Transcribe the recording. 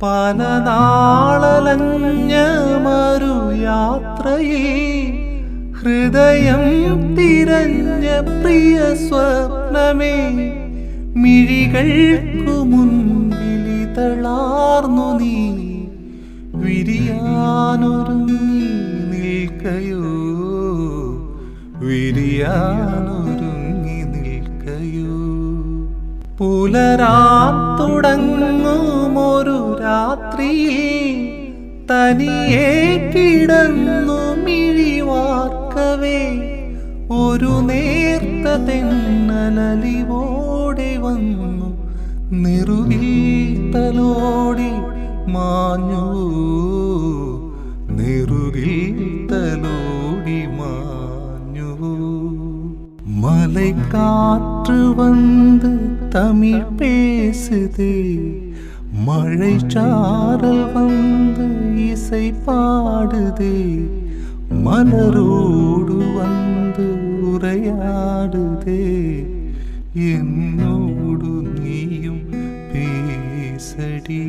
പല നാളലഞ്ഞ മറു യാത്രയിൽ ഹൃദയം തിരഞ്ഞ പ്രിയ സ്വപ്നമേ, മിഴികൾക്കു മുൻപിലിതളാർന്നു നീ വിരിയാനൊരുങ്ങി നിൽക്കയോ, വിരിയാനൊരുങ്ങി നിൽക്കയോ. പുലരാൻ തുടങ്ങുമൊരു രാത്രിയിൽ തനിയെ കിടന്നു മിഴിവാർക്കവേ, ഒരു നേർത്ത തെന്നലലിവോടെ വന്നു നിറുവിൽ തലോടി മാഞ്ഞു, നെറുകിൽ തലോടി മാഞ്ഞു. മലൈക്കാற்று வந்து தமிழ் பேசுதே, மழை சாரல் வந்து இசை பாடுதே, மலரோடு வந்து உரையாடுதே, என்னோடு நீயும் பேசடி.